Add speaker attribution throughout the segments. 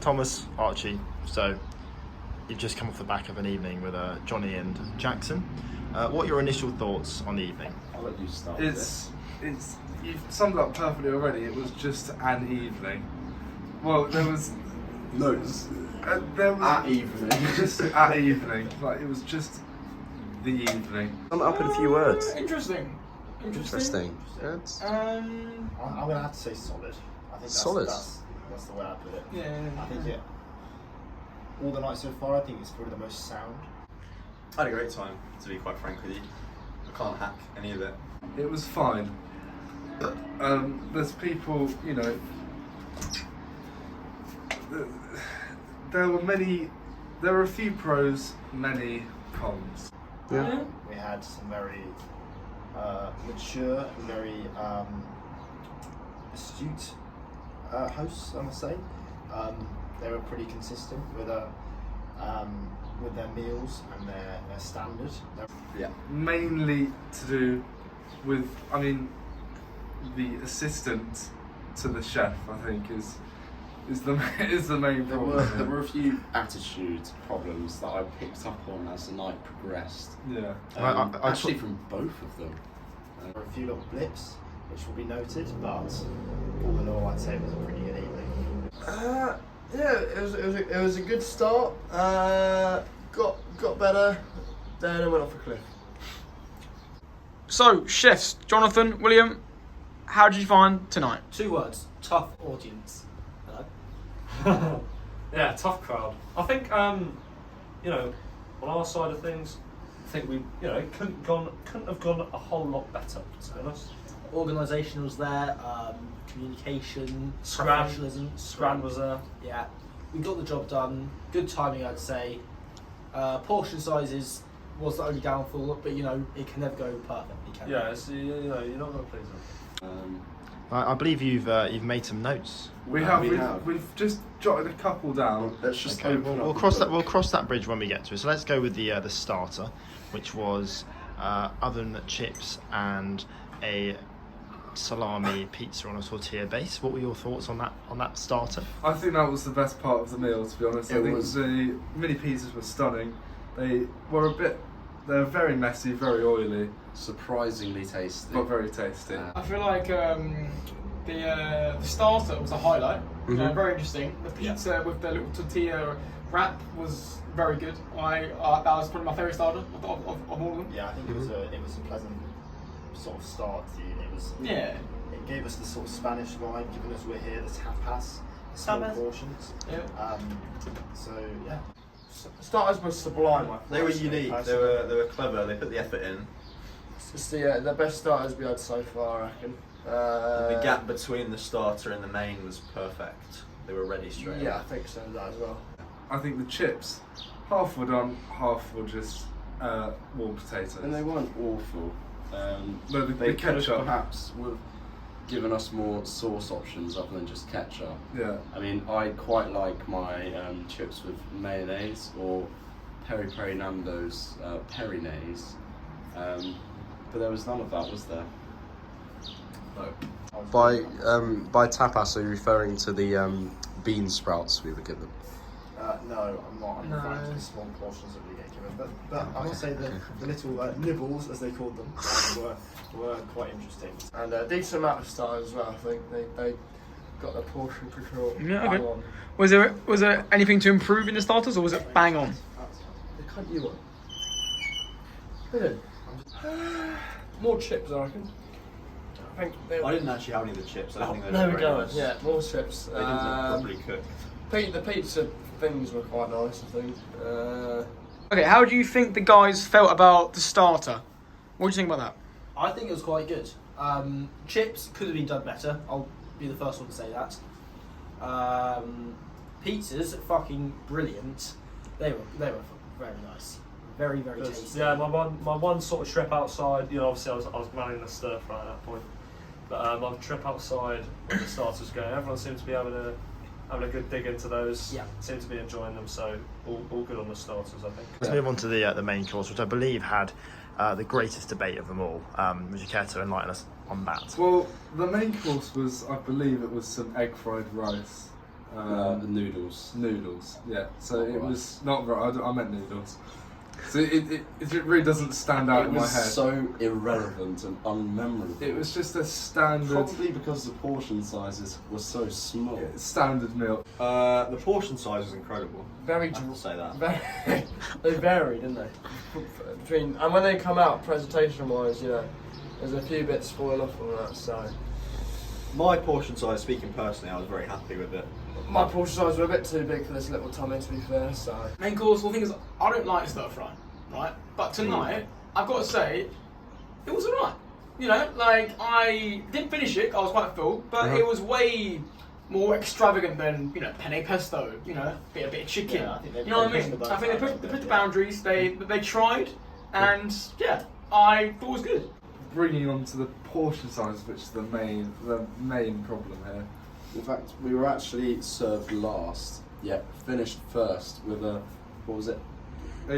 Speaker 1: Thomas, Archie. So you've just come off the back of an evening with Johnny and Jackson. What are your initial thoughts on the evening?
Speaker 2: I'll let you start.
Speaker 3: You've summed it up perfectly already. It was just an evening. Well, there was
Speaker 2: at evening.
Speaker 3: Just at evening. Like it was just the evening.
Speaker 1: Sum it up in a few words.
Speaker 4: Interesting.
Speaker 1: Good.
Speaker 5: I'm gonna have to say solid. I think
Speaker 1: Solid.
Speaker 5: That's the way I put it.
Speaker 4: Yeah.
Speaker 5: I think all the nights so far, I think it's probably the most sound.
Speaker 6: I had a great time, to be quite frank with you. I can't hack any of it.
Speaker 3: It was fine. There's people, you know. There were a few pros, many cons.
Speaker 1: Yeah.
Speaker 5: We had some very mature, very astute hosts, I must say. They were pretty consistent with their meals and their standard.
Speaker 6: Yeah.
Speaker 3: Mainly to do with, I mean, the assistant to the chef, I think, is the main
Speaker 2: There
Speaker 3: problem.
Speaker 2: were a few attitude problems that I picked up on as the night progressed.
Speaker 3: Yeah.
Speaker 2: Actually, from both of them.
Speaker 5: There were a few little blips, which will be noted, but all in all, I'd say it was a pretty good evening.
Speaker 4: Yeah, it was a good start. Got better, then it went off a cliff.
Speaker 7: So, chefs, Jonathan, William, how did you find tonight?
Speaker 8: 2 words: tough audience. Hello.
Speaker 9: Yeah, tough crowd. I think, on our side of things, I think we, couldn't have gone a whole lot better, to be honest.
Speaker 8: Organisation was there, communication,
Speaker 9: Scran
Speaker 8: professionalism.
Speaker 9: was there.
Speaker 8: Yeah, we got the job done. Good timing, I'd say. Portion sizes was the only downfall, but it can never go perfectly. Can
Speaker 9: Yeah, it's, you're not going to please them.
Speaker 1: I believe you've made some notes.
Speaker 3: We've just jotted a couple down.
Speaker 2: Let's just
Speaker 1: Okay,
Speaker 2: open
Speaker 1: we'll
Speaker 2: up
Speaker 1: cross
Speaker 2: the
Speaker 1: that. We'll cross that bridge when we get to it. So let's go with the starter, which was oven chips and a salami pizza on a tortilla base. What were your thoughts on that starter?
Speaker 3: I think that was the best part of the meal, to be honest. I think the mini pizzas were stunning. They were very messy, very oily,
Speaker 2: surprisingly tasty.
Speaker 3: but very tasty.
Speaker 4: I feel like the starter was a highlight. Very interesting. The pizza with the little tortilla wrap was very good. That was probably my favourite starter of all of them.
Speaker 5: Yeah, I think it was a pleasant sort of start to the evening. It gave us the sort of Spanish vibe, given us we're here, the tapas, the small portions.
Speaker 4: Yeah.
Speaker 5: So yeah.
Speaker 4: Starters were sublime.
Speaker 6: They were unique. They were clever. They put the effort in.
Speaker 4: It's the best starters we had so far, I reckon.
Speaker 6: The gap between the starter and the main was perfect. They were ready straight.
Speaker 4: Yeah, I think so. That as well.
Speaker 3: I think the chips, half were done, half were just warm potatoes.
Speaker 2: And they weren't awful.
Speaker 3: No,
Speaker 2: They could have
Speaker 3: ketchup.
Speaker 2: perhaps would given us more sauce options other than just ketchup.
Speaker 3: Yeah.
Speaker 2: I mean, I quite like my chips with mayonnaise or peri peri Nando's perinaise, but there was none of that, was there?
Speaker 6: No.
Speaker 10: By tapas, are you referring to the bean sprouts we were given?
Speaker 5: No, I'm not. I'm referring to the small portions that we get given. But I must say the little nibbles, as they called them, were quite interesting.
Speaker 4: And a decent amount of starters as well. I think they got their portion control.
Speaker 7: Yeah, okay.
Speaker 4: bang on.
Speaker 7: Was there anything to improve in the starters, or was it bang on?
Speaker 4: The cunt you want. Good. More chips, I reckon. I think
Speaker 6: I didn't actually have any of the chips. I don't think they
Speaker 8: there
Speaker 6: were
Speaker 8: we
Speaker 6: very
Speaker 8: go.
Speaker 6: nice.
Speaker 4: Yeah, more chips.
Speaker 6: They didn't look properly cooked.
Speaker 4: The pizza things were quite nice, I think.
Speaker 7: Okay, how do you think the guys felt about the starter? What do you think about that?
Speaker 8: I think it was quite good. Chips could have been done better. I'll be the first one to say that. Pizzas, fucking brilliant. They were very nice, very tasty.
Speaker 9: Yeah, my one sort of trip outside. Obviously I was manning the stir fry at that point, but my trip outside when the starters was going, everyone seemed to be having a good dig into those.
Speaker 8: Yeah.
Speaker 9: Seemed to be enjoying them. So all good on the starters, I think.
Speaker 1: Let's move on to the main course, which I believe had the greatest debate of them all. Would you care to enlighten us on that?
Speaker 3: Well, the main course was, I believe it was some egg fried rice.
Speaker 2: The noodles.
Speaker 3: Noodles, yeah. So
Speaker 2: Oh,
Speaker 3: it
Speaker 2: right.
Speaker 3: was not right. I meant noodles. So it really doesn't stand out
Speaker 2: It
Speaker 3: in my
Speaker 2: was
Speaker 3: head.
Speaker 2: so irrelevant and unmemorable.
Speaker 3: It was just a standard,
Speaker 2: Probably because the portion sizes were so small.
Speaker 3: standard meal.
Speaker 6: The portion size was incredible.
Speaker 11: Very
Speaker 6: I have to say that.
Speaker 11: Very, they varied, didn't they? Between and when they come out, presentation-wise, you know, there's a few bits spoil off on that. So
Speaker 6: My portion size, speaking personally, I was very happy with it.
Speaker 11: my portion size were a bit too big for this little tummy, to be fair. So
Speaker 4: Main course, well, the thing is, I don't like stir fry, right? But tonight, I've got to say, it was alright. You know, like, I didn't finish it, I was quite full, but it was way more extravagant than, you know, penne pesto, you know, a bit of chicken.
Speaker 5: Yeah, I think
Speaker 4: you know what I mean? I think they pushed the boundaries, they tried, and yeah, I thought it was good.
Speaker 3: Bringing on to the portion size, which is the main problem here.
Speaker 2: In fact, we were actually served last, yet finished first with a, what was it,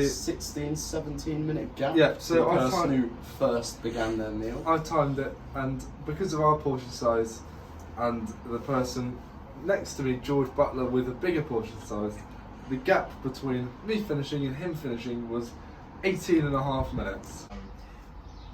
Speaker 2: 16, 17 minute gap
Speaker 3: Yeah,
Speaker 2: to
Speaker 3: so
Speaker 2: the
Speaker 3: I
Speaker 2: person
Speaker 3: find-
Speaker 2: who first began their meal.
Speaker 3: I timed it, and because of our portion size, and the person next to me, George Butler, with a bigger portion size, the gap between me finishing and him finishing was 18 and a half minutes.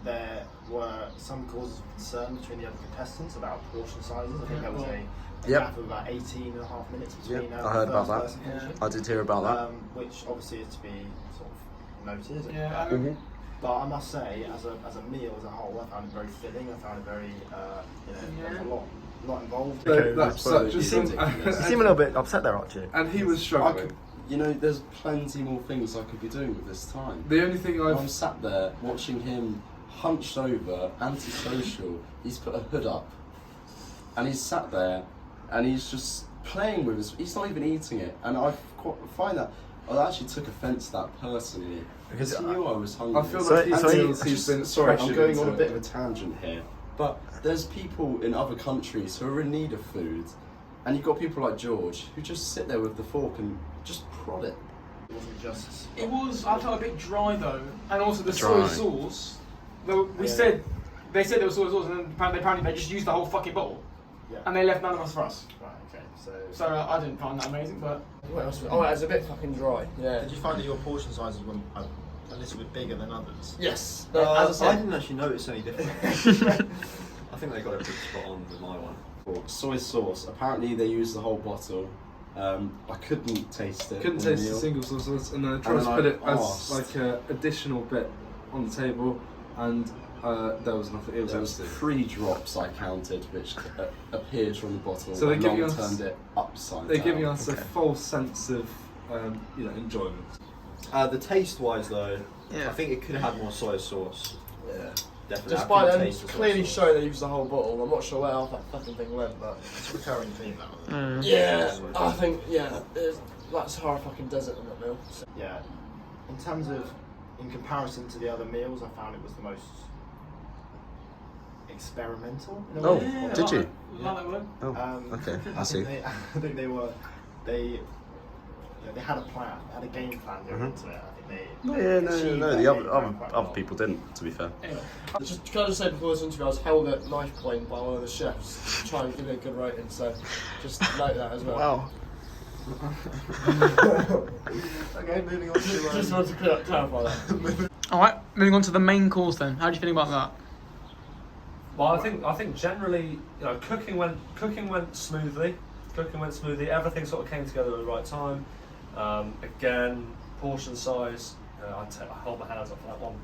Speaker 5: There were some causes of concern between the other contestants about portion sizes. I think there was a
Speaker 10: Yep.
Speaker 5: gap of about 18 and a half minutes between
Speaker 10: Yep, I heard
Speaker 5: the
Speaker 10: about
Speaker 5: first
Speaker 10: that.
Speaker 5: person finishing.
Speaker 10: I did hear about that.
Speaker 5: Which obviously is to be sort of noted.
Speaker 4: Yeah,
Speaker 10: Mhm.
Speaker 5: But I must say, as a meal as a whole, I found it very filling. I found it very, there was a lot involved.
Speaker 3: So that's such
Speaker 2: You
Speaker 3: a
Speaker 2: seem-
Speaker 3: simple.
Speaker 1: You seem a little bit upset there, Archie.
Speaker 3: And he was
Speaker 2: I
Speaker 3: struggling.
Speaker 2: could, you know, there's plenty more things I could be doing with this time.
Speaker 3: The only thing
Speaker 2: I'm
Speaker 3: I've
Speaker 2: sat there watching him hunched over, antisocial. He's put a hood up, and he's sat there, and he's just playing with his. He's not even eating it, and I find that I actually took offence to that personally because he knew I was hungry.
Speaker 3: I feel
Speaker 1: So-
Speaker 3: like he
Speaker 1: so
Speaker 3: feels
Speaker 2: I
Speaker 3: he's been
Speaker 2: sorry, I'm
Speaker 3: pressured
Speaker 2: going on a
Speaker 3: into
Speaker 2: bit
Speaker 3: it.
Speaker 2: of a tangent here, but there's people in other countries who are in need of food, and you've got people like George who just sit there with the fork and just prod it.
Speaker 5: It wasn't just.
Speaker 4: It was, I felt a bit dry though, and also the
Speaker 10: Dry.
Speaker 4: soy sauce. They said there was soy sauce, and then apparently they just used the whole fucking bottle,
Speaker 5: Yeah.
Speaker 4: and they left none of us for us.
Speaker 5: Right. Okay.
Speaker 4: So I didn't find that amazing, but
Speaker 11: what else? Oh, it was a bit fucking dry. Yeah.
Speaker 5: Did you find that your portion sizes were a little bit bigger than others?
Speaker 11: Yes.
Speaker 6: As
Speaker 11: As I
Speaker 6: I
Speaker 11: said,
Speaker 6: didn't actually notice any difference. I think they got it pretty spot on with my one.
Speaker 2: Soy sauce. Apparently they used the whole bottle. I couldn't taste it.
Speaker 3: Couldn't
Speaker 2: on the
Speaker 3: taste the
Speaker 2: meal.
Speaker 3: single sauce, and then I tried
Speaker 2: And
Speaker 3: to
Speaker 2: then
Speaker 3: put
Speaker 2: I
Speaker 3: it as
Speaker 2: asked.
Speaker 3: like a additional bit on the table, and there was nothing. It was
Speaker 2: There was
Speaker 3: empty.
Speaker 2: 3 drops I counted, which appeared from the bottle.
Speaker 3: So they're
Speaker 2: My
Speaker 3: giving
Speaker 2: mum
Speaker 3: us-
Speaker 2: turned it upside
Speaker 3: They're
Speaker 2: down.
Speaker 3: giving us a false sense of enjoyment.
Speaker 6: The taste wise though,
Speaker 7: Yeah.
Speaker 6: I think it could have had more soy sauce.
Speaker 11: yeah.
Speaker 6: Definitely.
Speaker 11: Despite
Speaker 6: I couldn't
Speaker 11: them
Speaker 6: taste the soy
Speaker 11: clearly
Speaker 6: sauce.
Speaker 11: showing they used the whole bottle, I'm not sure where half that fucking thing went, but
Speaker 5: It's a recurring theme now.
Speaker 11: yeah, I think that's hard fucking desert in that meal. So.
Speaker 5: Yeah. In terms of, in comparison to the other meals, I found it was the most experimental. In a
Speaker 10: Oh,
Speaker 5: way.
Speaker 10: did you?
Speaker 4: like that word.
Speaker 10: Oh, okay, I see.
Speaker 5: I think they had a plan, they had a game plan going into it. I think they.
Speaker 10: No,
Speaker 5: they
Speaker 10: yeah, no,
Speaker 5: achieved
Speaker 10: no.
Speaker 5: that
Speaker 10: The
Speaker 5: game plan
Speaker 10: other
Speaker 5: quite well.
Speaker 10: people didn't. To be fair.
Speaker 4: Anyway,
Speaker 11: Just can I just say before this interview, I was held at knife point by one of the chefs to try and give it a good rating. So just note that as well.
Speaker 7: Wow.
Speaker 5: Okay, moving on to.
Speaker 11: Just wanted to clarify that.
Speaker 7: All right, moving on to the main course then. How do you feel about that?
Speaker 9: Well, I think generally, you know, cooking went smoothly. Everything sort of came together at the right time. Again, portion size. I hold my hands up for that one.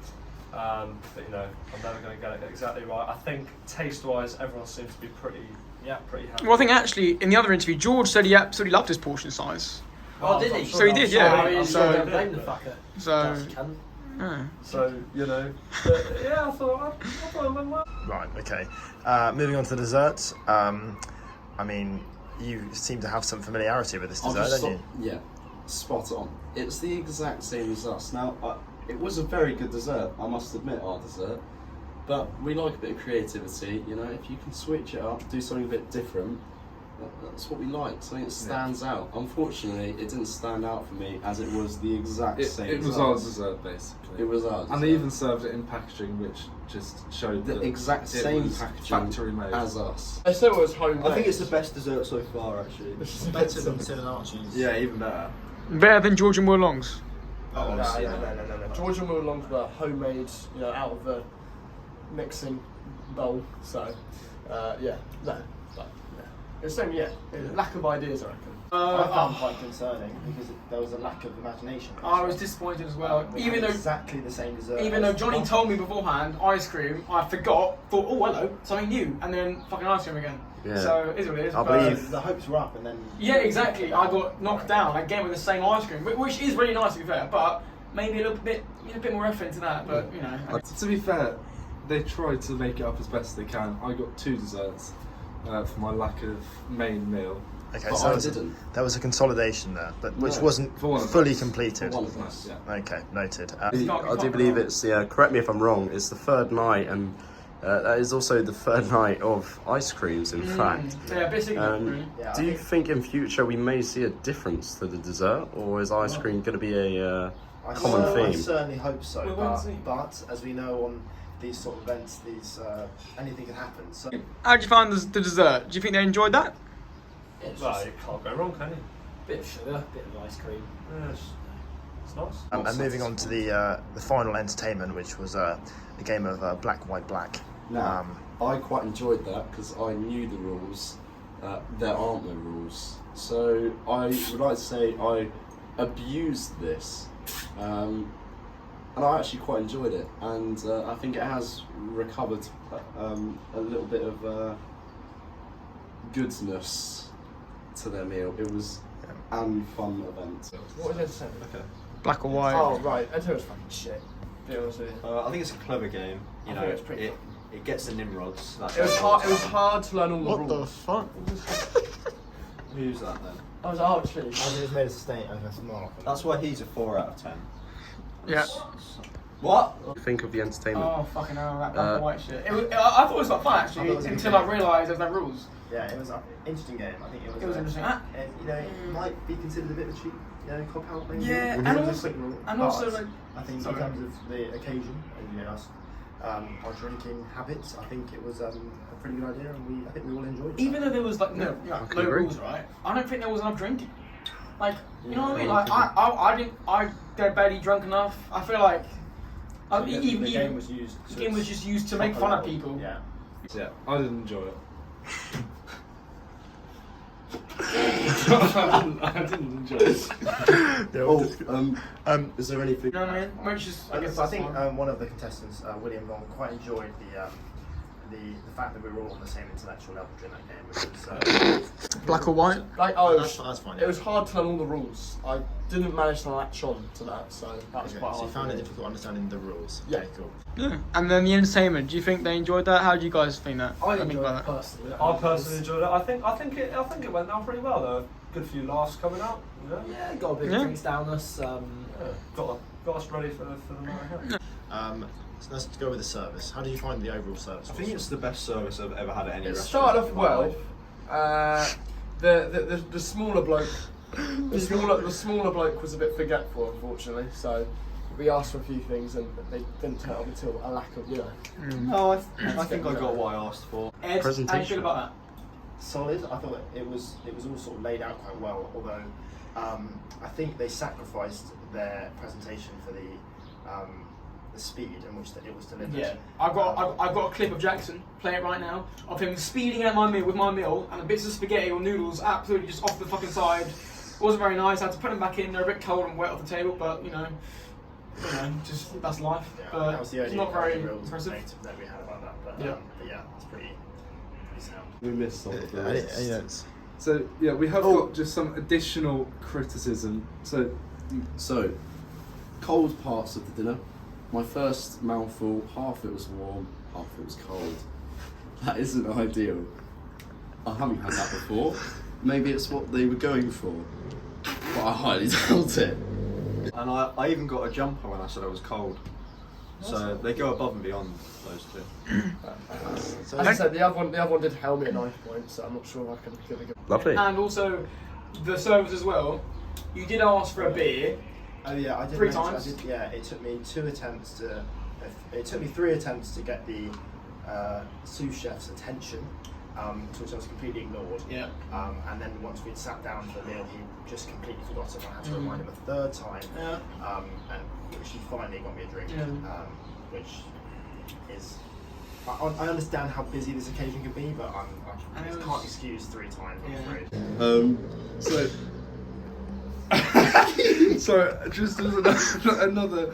Speaker 9: But you know, I'm never going to get it exactly right. I think taste-wise, everyone seems to be pretty happy.
Speaker 7: Well, I think actually in the other interview, George said he absolutely loved his portion size.
Speaker 11: Oh, did he?
Speaker 7: So he did, yeah.
Speaker 11: I'm
Speaker 7: So-
Speaker 11: sure don't blame the fucker.
Speaker 7: So,
Speaker 11: That's cunt.
Speaker 7: yeah.
Speaker 9: So you know, but, yeah, I thought it went well.
Speaker 1: Right, okay. Moving on to the dessert. I mean, you seem to have some familiarity with this
Speaker 2: I'll
Speaker 1: dessert,
Speaker 2: just
Speaker 1: don't you?
Speaker 2: Yeah, spot on. It's the exact same as us. Now, it was a very good dessert, I must admit, our dessert. But we like a bit of creativity, you know, if you can switch it up, do something a bit different, That's what we like. Something that stands out. Unfortunately, it didn't stand out for me as it was the exact same.
Speaker 3: It was our dessert basically.
Speaker 2: It was ours.
Speaker 3: And they even served it in packaging, which just showed
Speaker 2: the
Speaker 3: that
Speaker 2: exact
Speaker 3: it
Speaker 2: same
Speaker 3: was
Speaker 2: packaging
Speaker 3: factory made.
Speaker 2: as us.
Speaker 11: I still was homemade.
Speaker 6: I think it's the best dessert so far, actually.
Speaker 1: Better than Tin and Archie's.
Speaker 6: Yeah, even better.
Speaker 7: Better than George and Will Long's.
Speaker 6: Oh,
Speaker 11: No,
Speaker 6: honestly,
Speaker 11: no. George and Will Long's were homemade, out of the mixing bowl. So, yeah, no. But, yeah. It's the same, yeah. Lack of ideas, I reckon.
Speaker 5: I found quite concerning because there was a lack of imagination.
Speaker 4: I was disappointed as well.
Speaker 5: We
Speaker 4: Even
Speaker 5: had
Speaker 4: though
Speaker 5: exactly the same dessert.
Speaker 4: Even though Johnny told me beforehand, ice cream, I forgot, thought, oh hello, something new, and then fucking ice cream again.
Speaker 10: Yeah.
Speaker 4: So it is what it is.
Speaker 10: I
Speaker 4: but-
Speaker 10: believe-
Speaker 5: the hopes were up, and then
Speaker 4: Yeah, exactly. I got knocked down again with the same ice cream, which is really nice to be fair, but maybe a bit more effort into that. But
Speaker 3: To be fair, they tried to make it up as best they can. I got 2 desserts for my lack of main meal.
Speaker 1: Okay,
Speaker 2: But
Speaker 1: so
Speaker 2: I didn't.
Speaker 1: there was a consolidation there, but which
Speaker 2: No,
Speaker 1: wasn't
Speaker 3: for one of
Speaker 1: fully
Speaker 3: us.
Speaker 1: completed.
Speaker 2: For one of us.
Speaker 3: Yeah.
Speaker 1: Okay, noted.
Speaker 10: I do believe it's correct me if I'm wrong. It's the 3rd night, and that is also the 3rd night of ice creams. In fact,
Speaker 4: yeah, a bit sick of it, really.
Speaker 5: Yeah,
Speaker 10: do you think in future we may see a difference to the dessert, or is ice cream going to be a common
Speaker 5: I
Speaker 10: theme?
Speaker 5: certainly hope so.
Speaker 4: We won't see.
Speaker 5: But as we know on these sort of events, anything can happen. So
Speaker 7: How'd you find the dessert? Do you think they enjoyed that?
Speaker 8: It's
Speaker 9: Well,
Speaker 8: just
Speaker 9: you can't go wrong, can you?
Speaker 8: a bit of sugar, bit of ice cream.
Speaker 9: Yeah, it's nice.
Speaker 1: And moving on to the final entertainment, which was a game of Black, White, Black.
Speaker 2: Now, I quite enjoyed that because I knew the rules. There aren't no rules. So I would like to say I abused this. And I actually quite enjoyed it. And I think it has recovered a little bit of goodness to their meal. It was an fun event.
Speaker 11: What was it saying?
Speaker 6: Okay.
Speaker 7: Black or white?
Speaker 11: Oh, right. I thought it was fucking shit. To be honest with you.
Speaker 6: I think it's a clever game. You
Speaker 11: I
Speaker 6: know,
Speaker 11: think it's pretty
Speaker 6: it gets the Nimrods. That's
Speaker 11: It was hard. It was hard to learn all the
Speaker 1: What the
Speaker 11: rules.
Speaker 1: fuck?
Speaker 6: Who's that then?
Speaker 11: I was Archie.
Speaker 5: I think it's made a state of a mark.
Speaker 6: That's why he's a 4 out of 10.
Speaker 7: Yeah.
Speaker 6: What?
Speaker 10: What do you think of the entertainment?
Speaker 4: Oh fucking hell, that black and white shit. I thought it was quite fun
Speaker 5: I
Speaker 4: actually
Speaker 5: thought it was a
Speaker 4: until
Speaker 5: good
Speaker 4: I
Speaker 5: game.
Speaker 4: realised there's no rules.
Speaker 5: Yeah, it was an interesting game. I think
Speaker 4: It was interesting.
Speaker 5: It might be considered a bit of a cheap, cop out maybe.
Speaker 4: Yeah,
Speaker 5: It
Speaker 4: and
Speaker 5: was a
Speaker 4: also-
Speaker 5: quick rule,
Speaker 4: and also,
Speaker 5: but
Speaker 4: like-
Speaker 5: I think
Speaker 4: sorry.
Speaker 5: in terms of the occasion, and us, our drinking habits, I think it was a pretty good idea, and I think we all enjoyed it.
Speaker 4: Even though there was like no
Speaker 10: agree.
Speaker 4: rules, right? I don't think there was enough drinking. Like, you know what I mean? Like, I get barely drunk enough. I feel like
Speaker 5: So, yeah,
Speaker 4: even
Speaker 5: the game was used.
Speaker 4: the game was just used to make fun of people.
Speaker 5: Yeah.
Speaker 3: Yeah, I didn't enjoy it. I didn't enjoy it.
Speaker 2: Is there anything?
Speaker 4: You know what I mean? Which is, I guess,
Speaker 5: I
Speaker 4: that's
Speaker 5: think
Speaker 4: fine.
Speaker 5: one of the contestants, William Long, quite enjoyed the fact that we were all on the same intellectual level during that game, which was
Speaker 7: Black or white?
Speaker 11: Like,
Speaker 1: That's fine.
Speaker 11: it was hard to learn all the rules. I didn't manage to latch on to that, so that was
Speaker 5: okay,
Speaker 11: quite
Speaker 5: so
Speaker 11: hard.
Speaker 5: you found
Speaker 11: for
Speaker 5: it
Speaker 11: me.
Speaker 5: difficult understanding the rules.
Speaker 11: Yeah.
Speaker 5: Okay, cool.
Speaker 7: Yeah. And then the entertainment. Do you think they enjoyed that? How do you guys think that?
Speaker 8: I
Speaker 7: think
Speaker 8: enjoyed
Speaker 7: about
Speaker 8: it
Speaker 7: that.
Speaker 8: personally.
Speaker 9: I personally enjoyed it. I think it went down pretty well. There were a good few laughs coming out. You know?
Speaker 8: Yeah, got a bit
Speaker 7: Yeah.
Speaker 8: of drinks down us.
Speaker 9: Got us ready for the night out.
Speaker 1: So let's go with the service. How did you find the overall service?
Speaker 6: I think it's the best service I've ever had at any
Speaker 11: It
Speaker 6: restaurant.
Speaker 11: started off
Speaker 6: in my
Speaker 11: well.
Speaker 6: life.
Speaker 11: The smaller bloke, the smaller bloke was a bit forgetful, unfortunately. So we asked for a few things and they didn't turn up until a lack of,
Speaker 6: No, I think I got what I asked for.
Speaker 4: Ed, how do you
Speaker 10: Presentation.
Speaker 4: feel about
Speaker 5: Solid. I thought it was all sort of laid out quite well. Although I think they sacrificed their presentation for the speed in which it was delivered.
Speaker 4: that? Yeah, I've got a clip of Jackson, play it right now, of him speeding out my meal with my meal and the bits of spaghetti or noodles absolutely just off the fucking side. It wasn't very nice. I had to put them back in. They're a bit cold and wet off the table, but just that's life.
Speaker 5: Yeah,
Speaker 4: But
Speaker 5: that was the
Speaker 4: it's
Speaker 5: only
Speaker 4: not very
Speaker 5: real
Speaker 4: impressive.
Speaker 5: negative that we had about that. But yeah, it's pretty sound.
Speaker 2: We missed some of the
Speaker 1: I
Speaker 2: lists.
Speaker 1: didn't-
Speaker 3: So yeah, we have got just some additional criticism.
Speaker 2: So, cold parts of the dinner. My first mouthful, half it was warm, half it was cold. That isn't ideal. I haven't had that before. Maybe it's what they were going for, but I highly doubt it.
Speaker 6: And I even got a jumper when I said I was cold. So they go above and beyond those two.
Speaker 11: As I said, the other one did help me at 9 points, so I'm not sure if I can give it.
Speaker 10: Lovely.
Speaker 7: And also the service as well. You did ask for a beer.
Speaker 5: Oh yeah, I did.
Speaker 7: 3
Speaker 5: mention-
Speaker 7: times?
Speaker 5: I did, yeah, it took me 2 attempts to. It took me 3 attempts to get the sous chef's attention, to which I was completely ignored.
Speaker 7: Yeah.
Speaker 5: And then once we'd sat down for the meal, he just completely forgot it. I had to remind him a 3rd time.
Speaker 7: Yeah.
Speaker 5: And which he finally got me a drink,
Speaker 7: Yeah.
Speaker 5: which is. I understand how busy this occasion could be, but I
Speaker 7: And it
Speaker 5: can't
Speaker 7: was-
Speaker 5: excuse 3 times. I'm
Speaker 7: Yeah.
Speaker 5: afraid.
Speaker 3: So just as another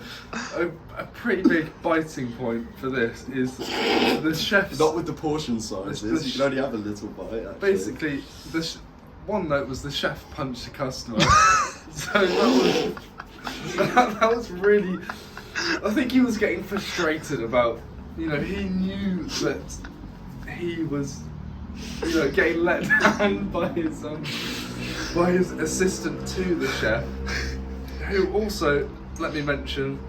Speaker 3: a pretty big biting point for this is the chef's.
Speaker 2: Not with the portion sizes.
Speaker 3: The
Speaker 2: You can only have a little bite. Actually.
Speaker 3: Basically, one note was the chef punched a customer. So that was really. I think he was getting frustrated about. He knew that he was, getting let down by his assistant to the chef, who also, let me mention,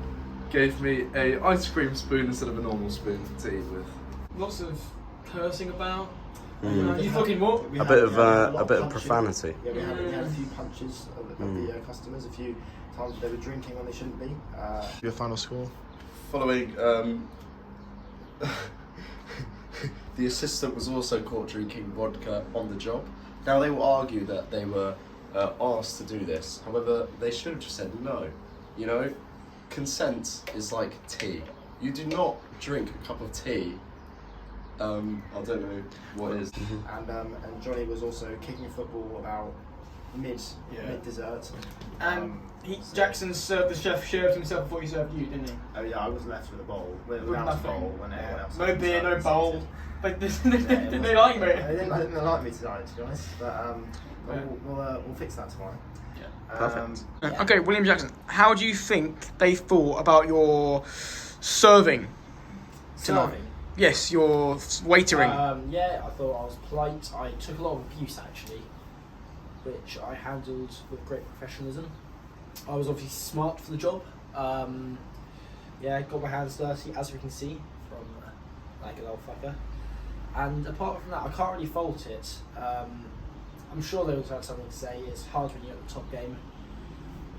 Speaker 3: gave me a ice cream spoon instead of a normal spoon to eat with.
Speaker 7: Lots of cursing about.
Speaker 10: Mm.
Speaker 7: You fucking what?
Speaker 5: We
Speaker 10: A
Speaker 5: had-
Speaker 10: bit of
Speaker 5: we had a lot
Speaker 10: a bit of
Speaker 5: punching.
Speaker 10: profanity.
Speaker 5: Yeah, we had a few punches of the customers, a few times they were drinking when they shouldn't be.
Speaker 1: Your final score?
Speaker 2: Following, the assistant was also caught drinking vodka on the job. Now they will argue that they were asked to do this. However, they should have just said no. Consent is like tea. You do not drink a cup of tea. I don't know what is.
Speaker 5: And Johnny was also kicking football about mid dessert.
Speaker 7: And Jackson served the chef himself before he served you, didn't he?
Speaker 5: Oh yeah, I was left with a bowl,
Speaker 7: With
Speaker 5: without a
Speaker 7: nothing.
Speaker 5: bowl, when everyone else.
Speaker 7: No
Speaker 5: had
Speaker 7: beer, no
Speaker 5: served
Speaker 7: bowl.
Speaker 5: something.
Speaker 7: But did
Speaker 5: Yeah,
Speaker 7: they like you, mate?
Speaker 5: They didn't like me tonight, to be honest. But we'll fix that tomorrow.
Speaker 10: Perfect.
Speaker 7: Okay, William Jackson, how do you think they thought about your serving tonight?
Speaker 8: Serving.
Speaker 7: Yes, your waitering.
Speaker 8: Yeah, I thought I was polite. I took a lot of abuse actually, which I handled with great professionalism. I was obviously smart for the job. Got my hands dirty, as we can see from like an old fucker. And apart from that, I can't really fault it. I'm sure they would have had something to say. It's hard when you're at the top game,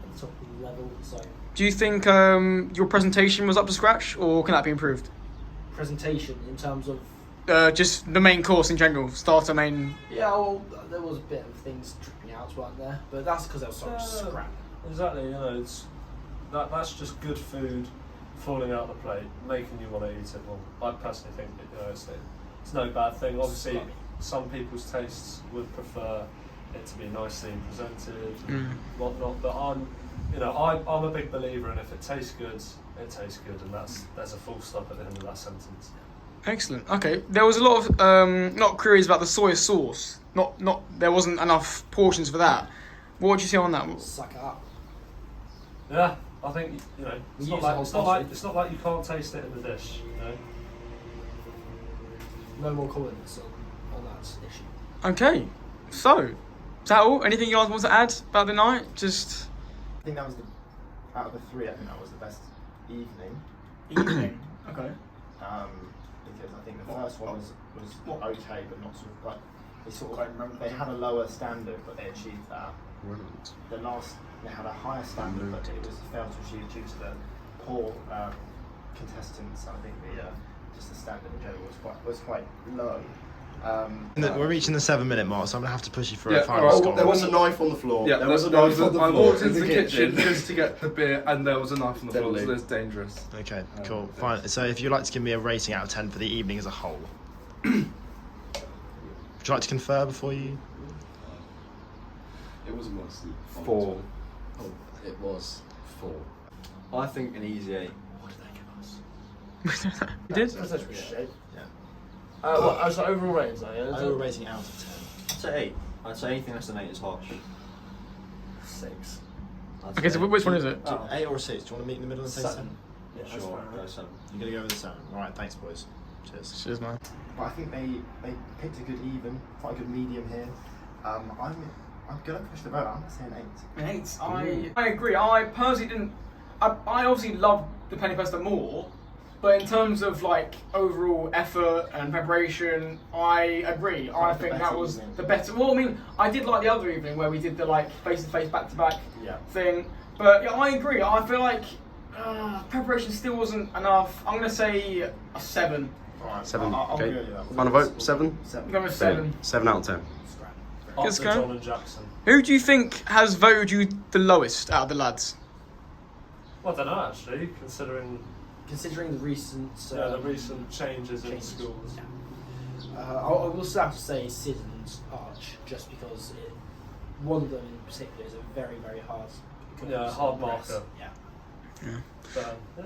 Speaker 8: at the top of the level. So
Speaker 7: Do you think your presentation was up to scratch, or can that be improved?
Speaker 8: presentation in terms of
Speaker 7: Just the main course in general, starter, main.
Speaker 8: yeah, well, there was a bit of things dripping out, weren't there? But that's because there was so much scrap.
Speaker 9: Exactly, that's just good food falling out of the plate, making you want to eat it more. I personally think it's no bad thing. Obviously,
Speaker 8: Slimy.
Speaker 9: some people's tastes would prefer it to be nicely presented and
Speaker 7: Mm.
Speaker 9: whatnot, but I'm a big believer in if it tastes good, it tastes good, and there's a full stop at the end of that sentence.
Speaker 7: Excellent. Okay, there was a lot of not queries about the soy sauce. Not there wasn't enough portions for that. What do you say on that?
Speaker 8: Suck it up.
Speaker 9: Yeah, I think it's
Speaker 8: Use
Speaker 9: not
Speaker 8: the
Speaker 9: like
Speaker 8: whole
Speaker 9: it's not like you can't taste it in the dish.
Speaker 8: No more comments on that issue.
Speaker 7: Okay, so is that all? Anything you guys want to add about the night? Just
Speaker 5: I think that was out of the 3. I think that was the best evening.
Speaker 7: evening. Okay.
Speaker 5: Because I think the first one was okay, but not sort of like they had a lower standard, but they achieved that. The last they had a higher standard, but it was failed to achieve due to the poor contestants. I think just the standard in general was quite low.
Speaker 1: We're reaching the 7-minute mark, so I'm gonna have to push you for
Speaker 3: Yeah,
Speaker 1: a final
Speaker 3: alright,
Speaker 1: score.
Speaker 2: There was a knife on the floor.
Speaker 3: Yeah,
Speaker 2: there was a knife on the
Speaker 3: I
Speaker 2: floor
Speaker 3: walked into the kitchen just to get the beer, and there was a knife on the floor, so
Speaker 2: Deadly.
Speaker 3: it's dangerous.
Speaker 1: Okay, cool, fine. So if you'd like to give me a rating out of 10 for the evening as a whole, would you like to confer before you?
Speaker 2: It was mostly
Speaker 3: 4.
Speaker 2: Oh, it was 4.
Speaker 6: I think an easy 8.
Speaker 2: What did they give us?
Speaker 7: You did?
Speaker 11: That's actually shape.
Speaker 5: Yeah.
Speaker 11: So overall ratings, though, yeah?
Speaker 5: Overall rating out of 10.
Speaker 6: I'd say 8. I'd say anything less than 8 is harsh.
Speaker 11: 6.
Speaker 6: I'd
Speaker 7: Okay,
Speaker 6: say
Speaker 7: so which one is it?
Speaker 11: Oh.
Speaker 5: 8 or a 6? Do you want to meet in the middle and say 7?
Speaker 11: Yeah, that's
Speaker 6: Sure,
Speaker 11: fair
Speaker 6: go
Speaker 11: enough.
Speaker 6: 7.
Speaker 5: You're gonna go with the 7. All right, thanks, boys. Cheers.
Speaker 7: Cheers, man.
Speaker 5: But I think they picked a good even, quite a good medium here. I'm gonna push the vote. I'm gonna say an 8.
Speaker 7: Eight. I agree. I personally didn't. I obviously loved the penny pasta more,
Speaker 4: But in terms of like overall effort and preparation, I agree. I
Speaker 5: the
Speaker 4: think that
Speaker 5: better
Speaker 4: was
Speaker 5: evening.
Speaker 4: the better. Well, I mean, I did like the other evening where we did the like face-to-face, back-to-back
Speaker 5: Yeah.
Speaker 4: thing. But yeah, I agree. I feel like preparation still wasn't enough. I'm gonna say a 7.
Speaker 5: Alright,
Speaker 10: 7.
Speaker 5: I'll
Speaker 10: Okay.
Speaker 5: agree with that.
Speaker 10: Final vote. 7.
Speaker 5: 7.
Speaker 4: I'm going with 7.
Speaker 10: 7 out of 10.
Speaker 9: Up
Speaker 7: Good
Speaker 9: to
Speaker 7: go.
Speaker 9: John and Jackson.
Speaker 7: Who do you think has voted you the lowest out of the lads?
Speaker 9: Well, I don't know actually, considering
Speaker 8: Considering the recent
Speaker 9: the recent changes in
Speaker 8: changes.
Speaker 9: schools.
Speaker 8: I will still have to say Sid and Arch, just because one of them in particular is a very, very hard.
Speaker 9: Yeah, hard
Speaker 8: press.
Speaker 9: marker.
Speaker 8: Yeah.
Speaker 9: So, yeah.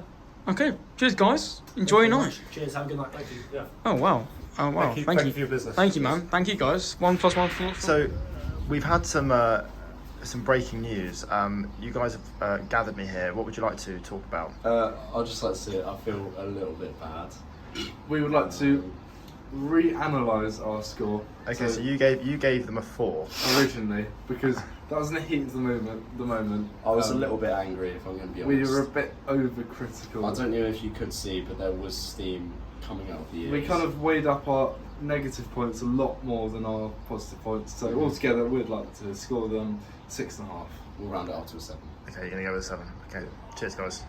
Speaker 7: Okay, cheers guys. Enjoy your
Speaker 8: Thank you
Speaker 7: night.
Speaker 8: very much. Cheers. Have a good night. Thank you.
Speaker 9: Yeah.
Speaker 7: Oh wow. Oh wow.
Speaker 9: Thank you,
Speaker 7: Thank you.
Speaker 9: for your business.
Speaker 7: Thank you, man. Thank you, guys. 1 + 1 4.
Speaker 1: So, we've had some breaking news. You guys have gathered me here. What would you like to talk about?
Speaker 2: I'd just like to say I feel a little bit bad.
Speaker 3: We would like to reanalyse our score.
Speaker 1: Okay, so you gave them a 4.
Speaker 3: Originally, because that was in the heat of the moment.
Speaker 2: I was a little bit angry, if I'm going to be
Speaker 3: We
Speaker 2: honest.
Speaker 3: were a bit overcritical.
Speaker 2: I don't know if you could see, but there was steam coming out of the ears.
Speaker 3: We kind of weighed up our negative points a lot more than our positive points. So altogether, we'd like to score them 6.5.
Speaker 2: We'll round it up to a 7.
Speaker 1: Okay, you're gonna go with a 7. Okay, cheers, guys.